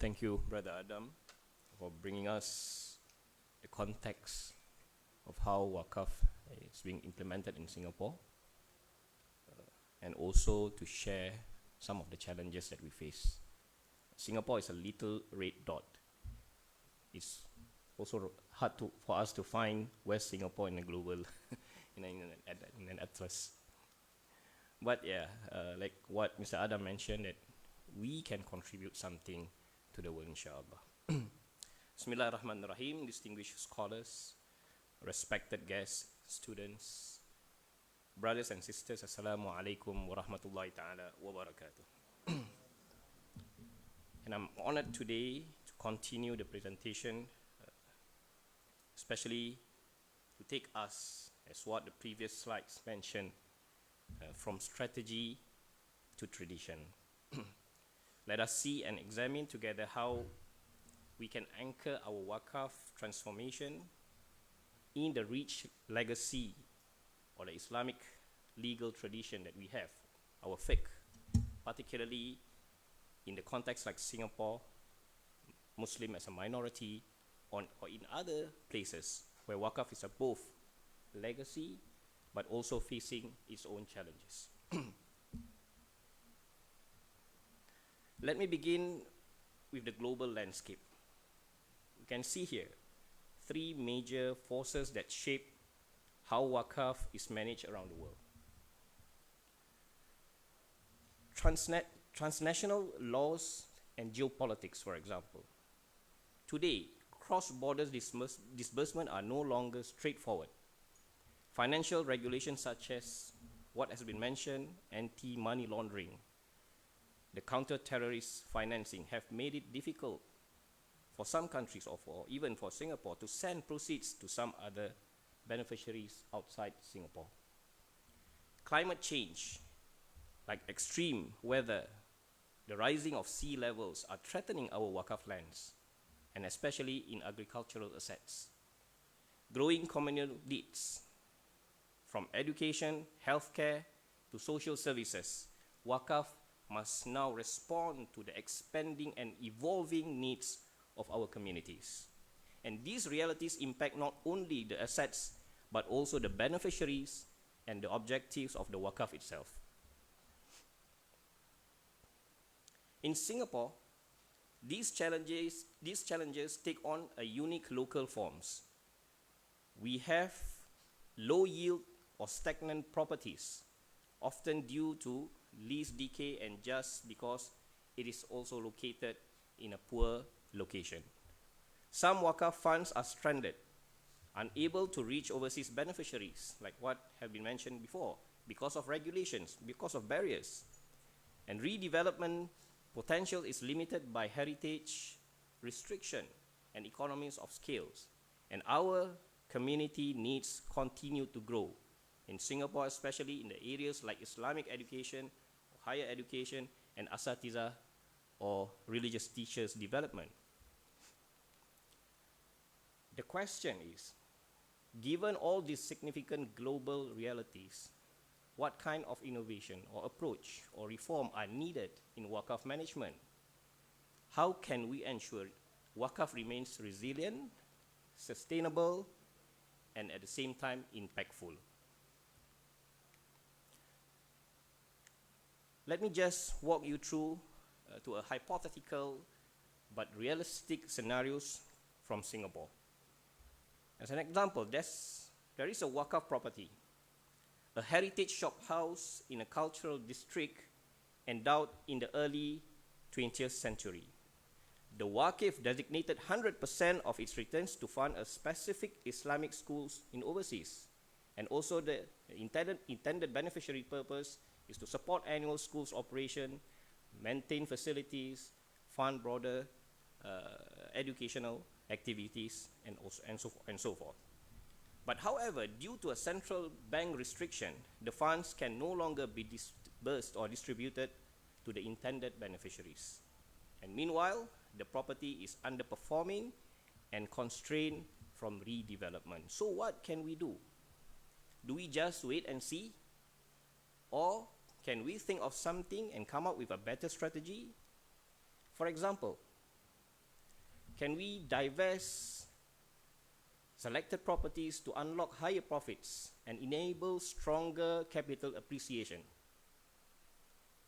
Thank you, Brother Adam, for bringing us the context of how Wakaf is being implemented in Singapore, and also to share some of the challenges that we face. Singapore is a little red dot. It's also hard for us to find where's Singapore in a global, in an atlas. But yeah, like what Mr. Adam mentioned, that we can contribute something to the world, inshallah. Bismillahirrahmanirrahim, distinguished scholars, respected guests, students, brothers and sisters, Assalamu alaikum wa rahmatullahi ta'ala wa barakatuh. And I'm honored today to continue the presentation, especially to take us, as what the previous slides mentioned, from strategy to tradition. Let us see and examine together how we can anchor our Wakaf transformation in the rich legacy or the Islamic legal tradition that we have, our fiqh, particularly in the context like Singapore, Muslim as a minority, or in other places where Wakaf is a both legacy but also facing its own challenges. Let me begin with the global landscape. You can see here three major forces that shape how Wakaf is managed around the world. Transnational laws and geopolitics, for example. Today, cross-border disbursement are no longer straightforward. Financial regulations such as what has been mentioned, anti-money laundering, the counter-terrorist financing have made it difficult for some countries or even for Singapore to send proceeds to some other beneficiaries outside Singapore. Climate change, like extreme weather, the rising of sea levels are threatening our Wakaf lands, and especially in agricultural assets. Growing communal needs, from education, healthcare, to social services, Wakaf must now respond to the expanding and evolving needs of our communities. And these realities impact not only the assets, but also the beneficiaries and the objectives of the Wakaf itself. In Singapore, these challenges take on a unique local forms. We have low yield or stagnant properties, often due to lease decay and just because it is also located in a poor location. Some Wakaf funds are stranded, unable to reach overseas beneficiaries, like what have been mentioned before, because of regulations, because of barriers. And redevelopment potential is limited by heritage restriction and economies of scales. And our community needs continue to grow. In Singapore, especially in the areas like Islamic education, higher education, and asatiza, or religious teachers' development. The question is, given all these significant global realities, what kind of innovation or approach or reform are needed in Wakaf management? How can we ensure Wakaf remains resilient, sustainable, and at the same time impactful? Let me just walk you through to a hypothetical but realistic scenarios from Singapore. As an example, there is a Wakaf property, a heritage shop house in a cultural district endowed in the early 20th century. The Waqif designated 100% of its returns to fund a specific Islamic schools in overseas. And also the intended beneficiary purpose is to support annual schools operation, maintain facilities, fund broader educational activities, and so forth. But however, due to a central bank restriction, the funds can no longer be disbursed or distributed to the intended beneficiaries. And meanwhile, the property is underperforming and constrained from redevelopment. So what can we do? Do we just wait and see? Or can we think of something and come up with a better strategy? For example, can we divest selected properties to unlock higher profits and enable stronger capital appreciation?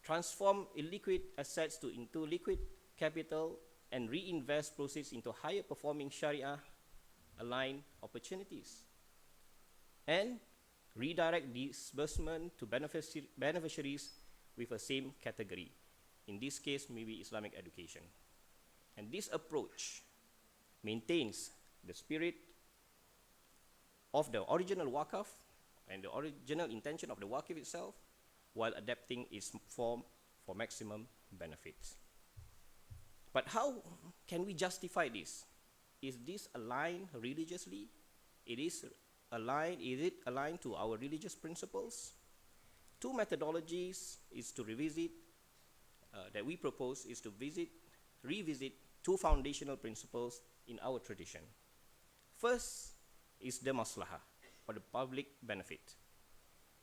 Transform illiquid assets into liquid capital and reinvest proceeds into higher performing Sharia-aligned opportunities. And redirect disbursement to beneficiaries with a same category. In this case, maybe Islamic education. And this approach maintains the spirit of the original Wakaf and the original intention of the Wakaf itself, while adapting its form for maximum benefits. But how can we justify this? Is this aligned religiously? Is it aligned to our religious principles? Two methodologies is to revisit, that we propose is to revisit two foundational principles in our tradition. First is the maslahah, or the public benefit.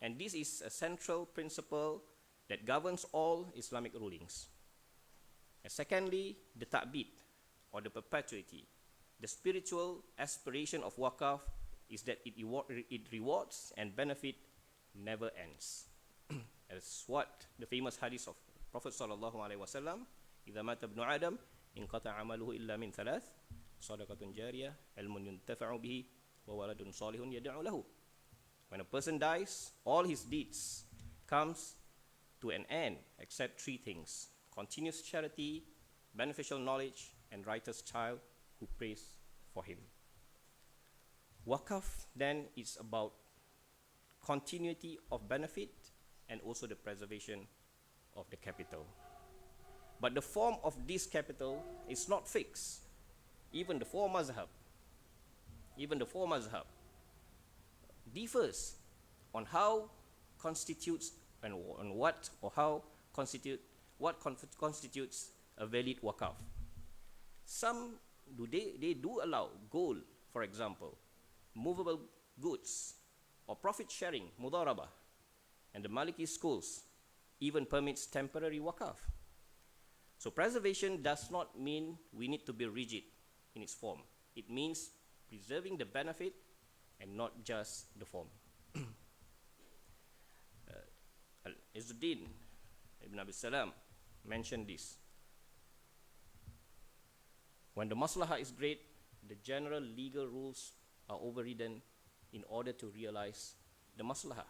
And this is a central principle that governs all Islamic rulings. And secondly, the ta'bid, or the perpetuity. The spiritual aspiration of Wakaf is that it rewards and benefit never ends. As what the famous hadith of Prophet sallallahu alaihi wasallam, إذا مات ابن آدم انقطع عمله إلا من ثلاث صدقة جارية علم ينتفع به وولد صالح يدعو له. When a person dies, all his deeds comes to an end except three things: continuous charity, beneficial knowledge, and righteous child who prays for him. Wakaf then is about continuity of benefit and also the preservation of the capital. But the form of this capital is not fixed. Even the four mazhab differs on how constitutes and on what or how constitutes a valid wakaf. Some they do allow gold, for example, movable goods, or profit sharing, mudarabah, and the Maliki schools even permits temporary wakaf. So preservation does not mean we need to be rigid in its form. It means preserving the benefit and not just the form. Aezril Ibn Salam mentioned this. When the maslahah is great, the general legal rules are overridden in order to realize the maslahah.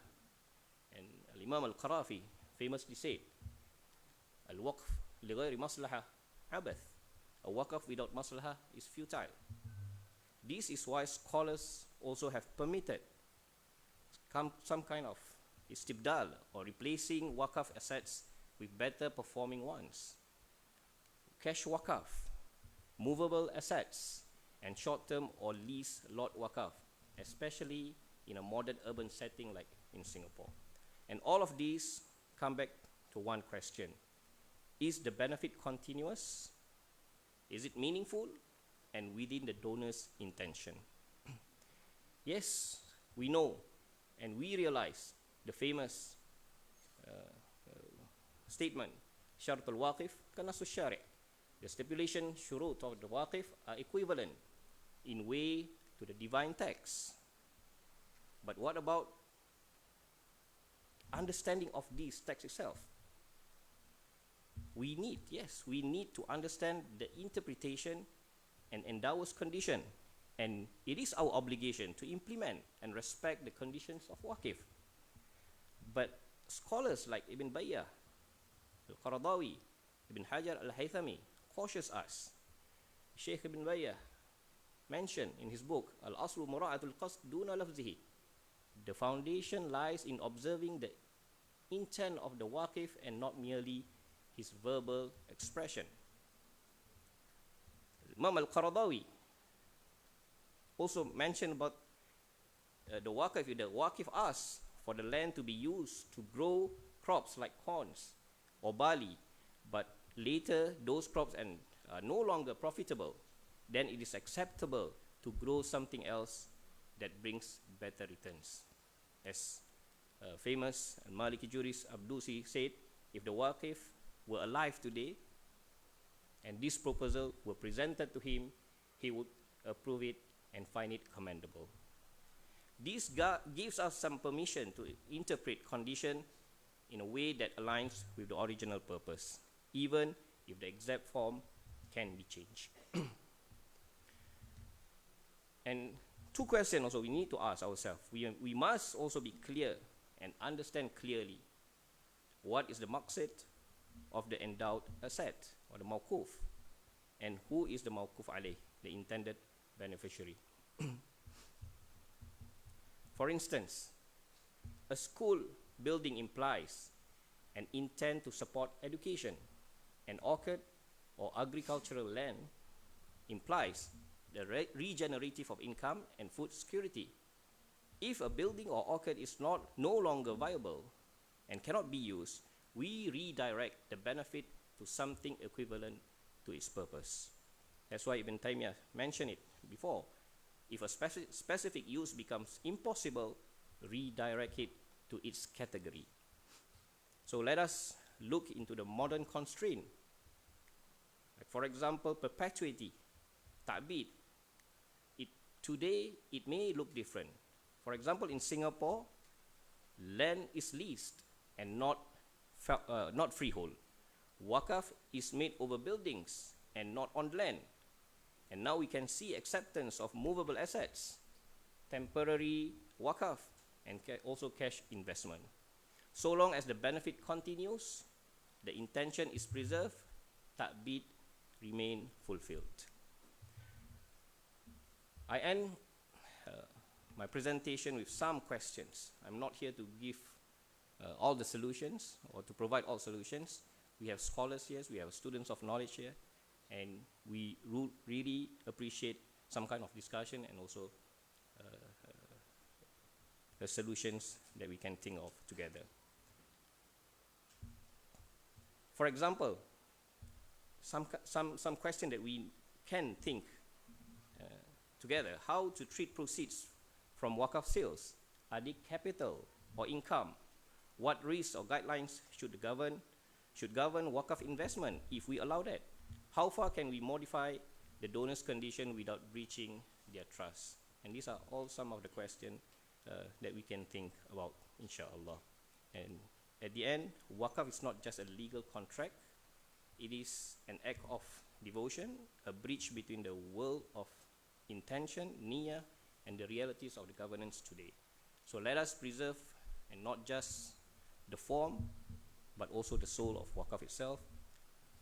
And Imam al-Qarafi famously said, Al-waqf li ghayri maslahah abath. A waqf without maslahah is futile. This is why scholars also have permitted some kind of istibdal, or replacing waqf assets with better performing ones. Cash waqf, movable assets, and short-term or lease lot waqf, especially in a modern urban setting like in Singapore. And all of these come back to one question: is the benefit continuous? Is it meaningful and within the donor's intention? Yes, we know and we realize the famous statement, Shart al-Waqif kanasu shari'. The stipulation, shurut of the Waqif are equivalent in way to the divine text. But what about understanding of this text itself? We need to understand the interpretation and endower's condition, and it is our obligation to implement and respect the conditions of Waqif. But scholars like Ibn Bayyah, Al-Qaradawi, Ibn Hajar Al-Haythami cautious us. Sheikh Ibn Bayyah mentioned in his book, Al-Aslu Mura'atul Qasd Duna Lafzihi. The foundation lies in observing the intent of the Waqif and not merely his verbal expression. Imam Al-Qaradawi also mentioned about the Waqif. The Waqif asks for the land to be used to grow crops like corns or barley, but later those crops are no longer profitable, then it is acceptable to grow something else that brings better returns. As famous Maliki jurist Abdusi said, if the Waqif were alive today and this proposal were presented to him, he would approve it and find it commendable. This gives us some permission to interpret condition in a way that aligns with the original purpose, even if the exact form can be changed. And two questions also we need to ask ourselves. We must also be clear and understand clearly what is the maqsid of the endowed asset, or the mawquf, and who is the mawquf alayh, the intended beneficiary. For instance, a school building implies an intent to support education. An orchard or agricultural land implies the regenerative of income and food security. If a building or orchard is no longer viable and cannot be used, we redirect the benefit to something equivalent to its purpose. That's why Ibn Taymiyyah mentioned it before. If a specific use becomes impossible, redirect it to its category. So let us look into the modern constraint. Like for example, perpetuity, ta'bid. Today, it may look different. For example, in Singapore, land is leased and not freehold. Wakaf is made over buildings and not on land. And now we can see acceptance of movable assets, temporary wakaf, and also cash investment. So long as the benefit continues, the intention is preserved, ta'bid remain fulfilled. I end my presentation with some questions. I'm not here to give all the solutions or to provide all solutions. We have scholars here, we have students of knowledge here, and we really appreciate some kind of discussion and also the solutions that we can think of together. For example, some question that we can think together: how to treat proceeds from wakaf sales? Are they capital or income? What risks or guidelines should govern wakaf investment if we allow that? How far can we modify the donor's condition without breaching their trust? And these are all some of the questions that we can think about, inshallah. And at the end, wakaf is not just a legal contract. It is an act of devotion, a bridge between the world of intention, niyyah, and the realities of the governance today. So let us preserve, and not just the form, but also the soul of wakaf itself.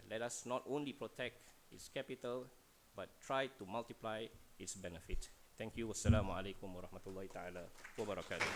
And let us not only protect its capital, but try to multiply its benefit. Thank you. Wassalamu alaikum wa rahmatullahi ta'ala wa barakatuh.